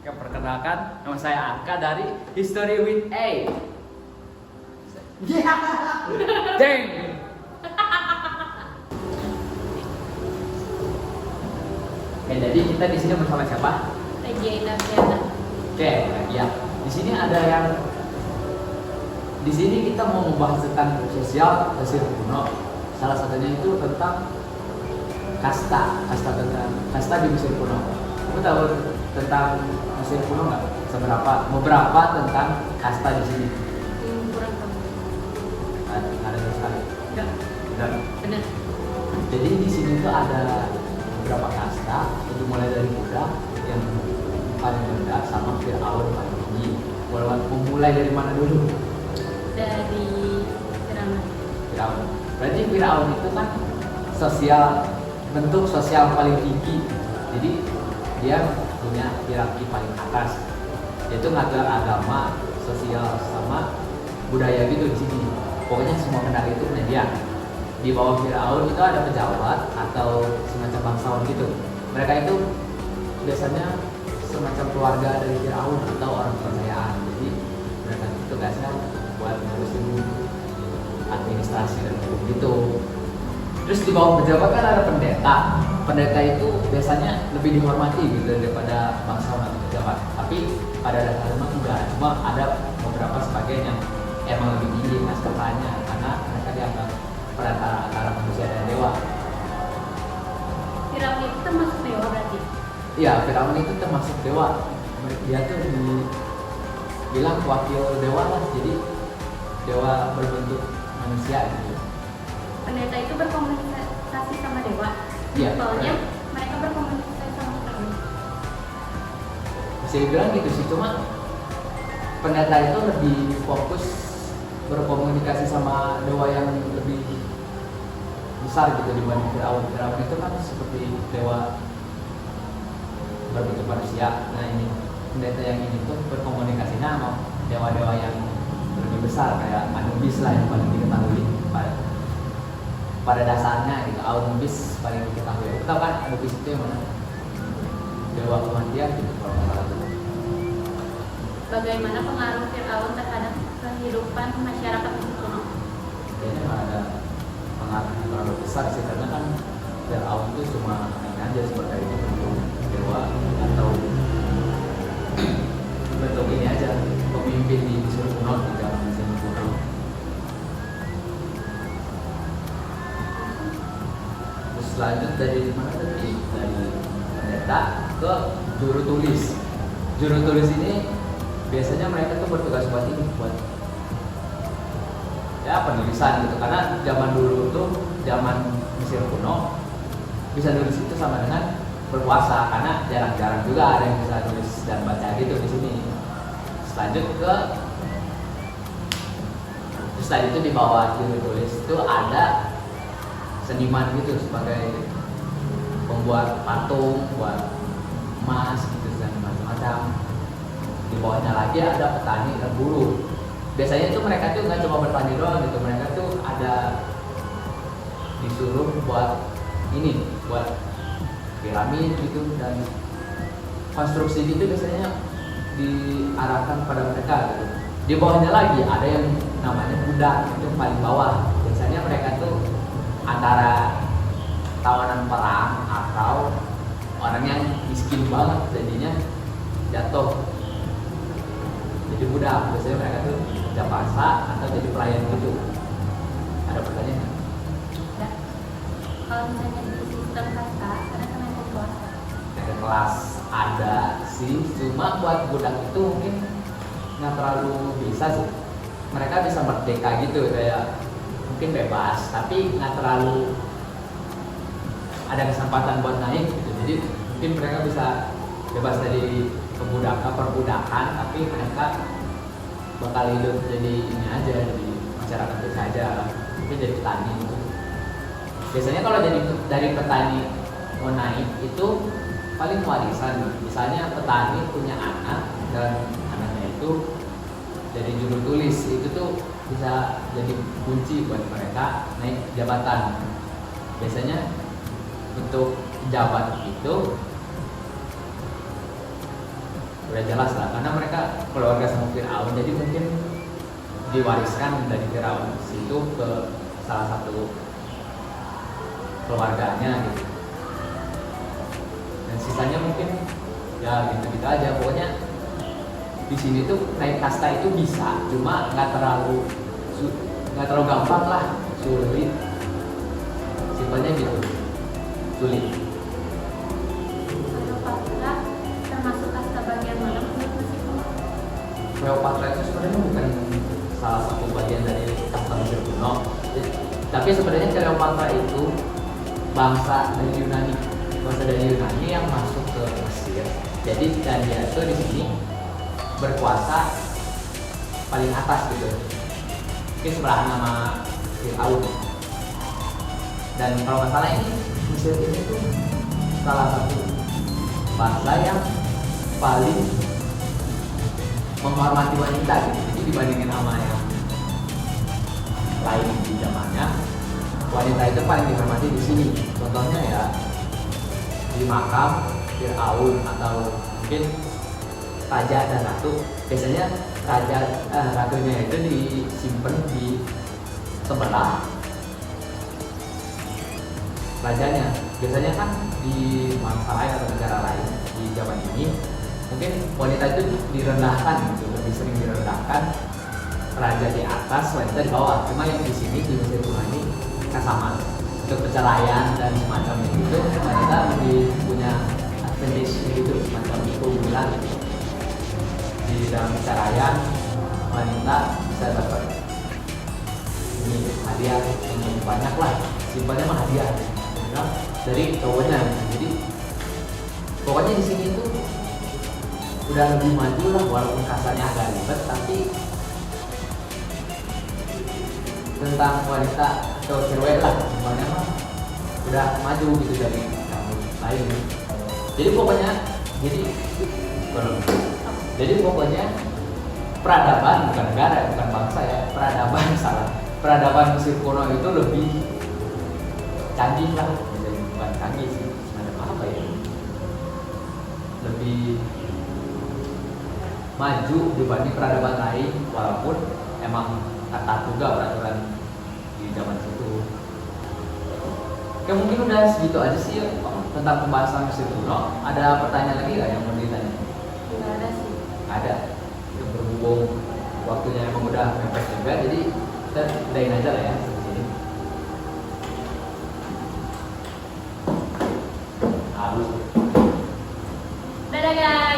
Oke, perkenalkan, nama saya Arka dari History with A. Dang. Oke, jadi kita di sini bersama siapa? Regina Fiana. Oke, ya. Di sini ada yang di sini kita mau membahas tentang sosial Mesir kuno. Salah satunya itu tentang kasta di Mesir kuno. Kamu tahu tentang Mesir kuno nggak? Beberapa tentang kasta di sini. Kurang tahu. Ada sekali. Enggak. Dan Benar. jadi di sini tuh ada beberapa kasta. Itu mulai dari Buddha yang paling rendah sama Fir'aun paling tinggi. Mulai dari mana dulu? Dari Firaun. Firaun. Berarti Firaun itu kan bentuk sosial paling tinggi. Jadi dia punya hierarki paling atas. Yaitu ngatur agama, sosial sama budaya gitu di sini. Pokoknya semua kendali itu punya dia. Di bawah Firaun itu ada pejabat atau semacam bangsawan gitu. Mereka itu biasanya semacam keluarga dari Firaun atau orang kepercayaan. Jadi mereka itu tugasnya buat ngurusin administrasi dan hukum gitu. Terus di bawah pejabat kan ada pendeta. Pendeta itu biasanya lebih dihormati gitu daripada bangsawan atau pejabat. Tapi pada dasarnya enggak. Cuma ada beberapa sebagian yang emang lebih tinggi kastanya karena mereka dianggap perantara antara manusia dan dewa. Firaun itu termasuk dewa berarti. Iya, Firaun itu termasuk dewa. Dia tuh dibilang wakil dewa lah. Jadi dewa berbentuk manusia gitu. Pendeta itu berkomunikasi sama dewa. Iya. Soalnya mereka berkomunikasi sama Firaun. Bisa dibilang gitu sih, cuma pendeta itu lebih fokus berkomunikasi sama dewa yang lebih besar gitu dibanding Firaun. Firaun itu kan seperti dewa berbentuk manusia. Nah ini pendeta yang ini tuh berkomunikasinya sama dewa-dewa yang lebih besar kayak Anubis lah yang paling diketahui pada dasarnya gitu. Anubis paling diketahui. Kita tahu kan Anubis itu yang mana? Dewa kematian gitu kalau nggak salah tuh. Bagaimana pengaruh Firaun terhadap kehidupan masyarakat Mesir kuno? Kayaknya nggak ada pengaruh yang terlalu besar sih karena kan Firaun itu cuma ini aja sebagai bentuk dewa atau bentuk ini aja pemimpin di Mesir kuno di zaman Mesir kuno. Terus lanjut dari mana tadi? Dari pendeta ke juru tulis. Juru tulis ini biasanya mereka tuh bertugas buat ini, buat ya penulisan gitu. Karena zaman dulu tuh zaman Mesir kuno bisa nulis itu sama dengan berpuasa karena jarang-jarang juga ada yang bisa nulis dan baca gitu di sini. Terus tadi itu di bawah juru tulis itu ada seniman gitu sebagai pembuat patung, buat emas gitu dan macam-macam. Di bawahnya lagi ada petani dan buruh. Biasanya itu mereka tuh nggak cuma bertani doang gitu, mereka tuh ada disuruh buat ini, buat piramid gitu dan konstruksi gitu biasanya diarahkan pada mereka gitu. Di bawahnya lagi ada yang namanya budak, itu paling bawah. Biasanya mereka tuh antara tawanan perang atau orang yang miskin banget jadinya jatuh jadi budak. Biasanya mereka tuh kerja paksa atau jadi pelayan gitu. Ada pertanyaan? Ya. Kalau misalnya di sistem kasta, karena kan ada kelas. Ada kelas ada sih, cuma buat budak itu mungkin nggak terlalu bisa sih. Mereka bisa merdeka gitu, kayak mungkin bebas, tapi nggak terlalu ada kesempatan buat naik gitu. Jadi mungkin mereka bisa bebas dari perbudakan, tapi mereka bakal hidup jadi ini aja, jadi masyarakat biasa aja, mungkin jadi petani gitu. Biasanya kalau jadi dari petani mau naik itu paling warisan. Misalnya petani punya anak dan anaknya itu jadi juru tulis, itu tuh bisa jadi kunci buat mereka naik jabatan. Biasanya untuk jabat itu udah jelas lah, karena mereka keluarga sama Firaun, jadi mungkin diwariskan dari Firaun itu ke salah satu keluarganya gitu. Dan sisanya mungkin ya gitu-gitu aja. Pokoknya di sini tuh naik kasta itu bisa, cuma nggak terlalu gampang lah, sulit. Simpelnya gitu, sulit. Cleopatra termasuk kasta bagian mana menurut Mas Iko? Cleopatra itu sebenarnya bukan salah satu bagian dari kasta Mesir kuno, tapi sebenarnya Cleopatra itu bangsa dari Yunani yang masuk ke Mesir. Jadi dan dia itu di sini berkuasa paling atas gitu, mungkin sebelahan nama Firaun. Dan kalau nggak salah ini Mesir ini tuh salah satu bangsa yang paling menghormati wanita gitu. Jadi dibandingin sama yang lain di zamannya, wanita itu paling dihormati di sini. Contohnya ya di makam Firaun atau mungkin raja dan ratu. Biasanya ratunya itu disimpan di sebelah rajanya. Biasanya kan di bangsa lain atau negara lain di zaman ini mungkin wanita itu direndahkan gitu, lebih sering direndahkan, raja di atas, wanita di bawah. Cuma yang di sini di Mesir kuno ini sama untuk perceraian dan semacamnya itu, wanita lebih punya advantage gitu, semacam keunggulan di dalam perceraian. Wanita bisa dapat ini hadiah yang lebih banyak lah, simpelnya mah hadiah ya, dari cowoknya. Jadi pokoknya di sini tuh udah lebih maju lah, walaupun kasarnya agak ribet, tapi tentang wanita atau cewek lah, semuanya mah udah maju gitu dari kamu lain. Jadi pokoknya peradaban, bukan negara, bukan bangsa ya, peradaban salah. Peradaban Mesir kuno itu lebih canggih lah, bukan canggih sih, semacam apa ya? Lebih maju dibanding peradaban lain, walaupun emang ketat juga peraturan di zaman situ. Oke, mungkin udah segitu aja sih tentang pembahasan Mesir kuno. Ada pertanyaan lagi nggak yang mau ditanya? Nggak ada sih. Ada. Itu berhubung waktunya emang udah mepet juga, jadi kita udahin aja lah ya di sini. Halus. Dadah guys.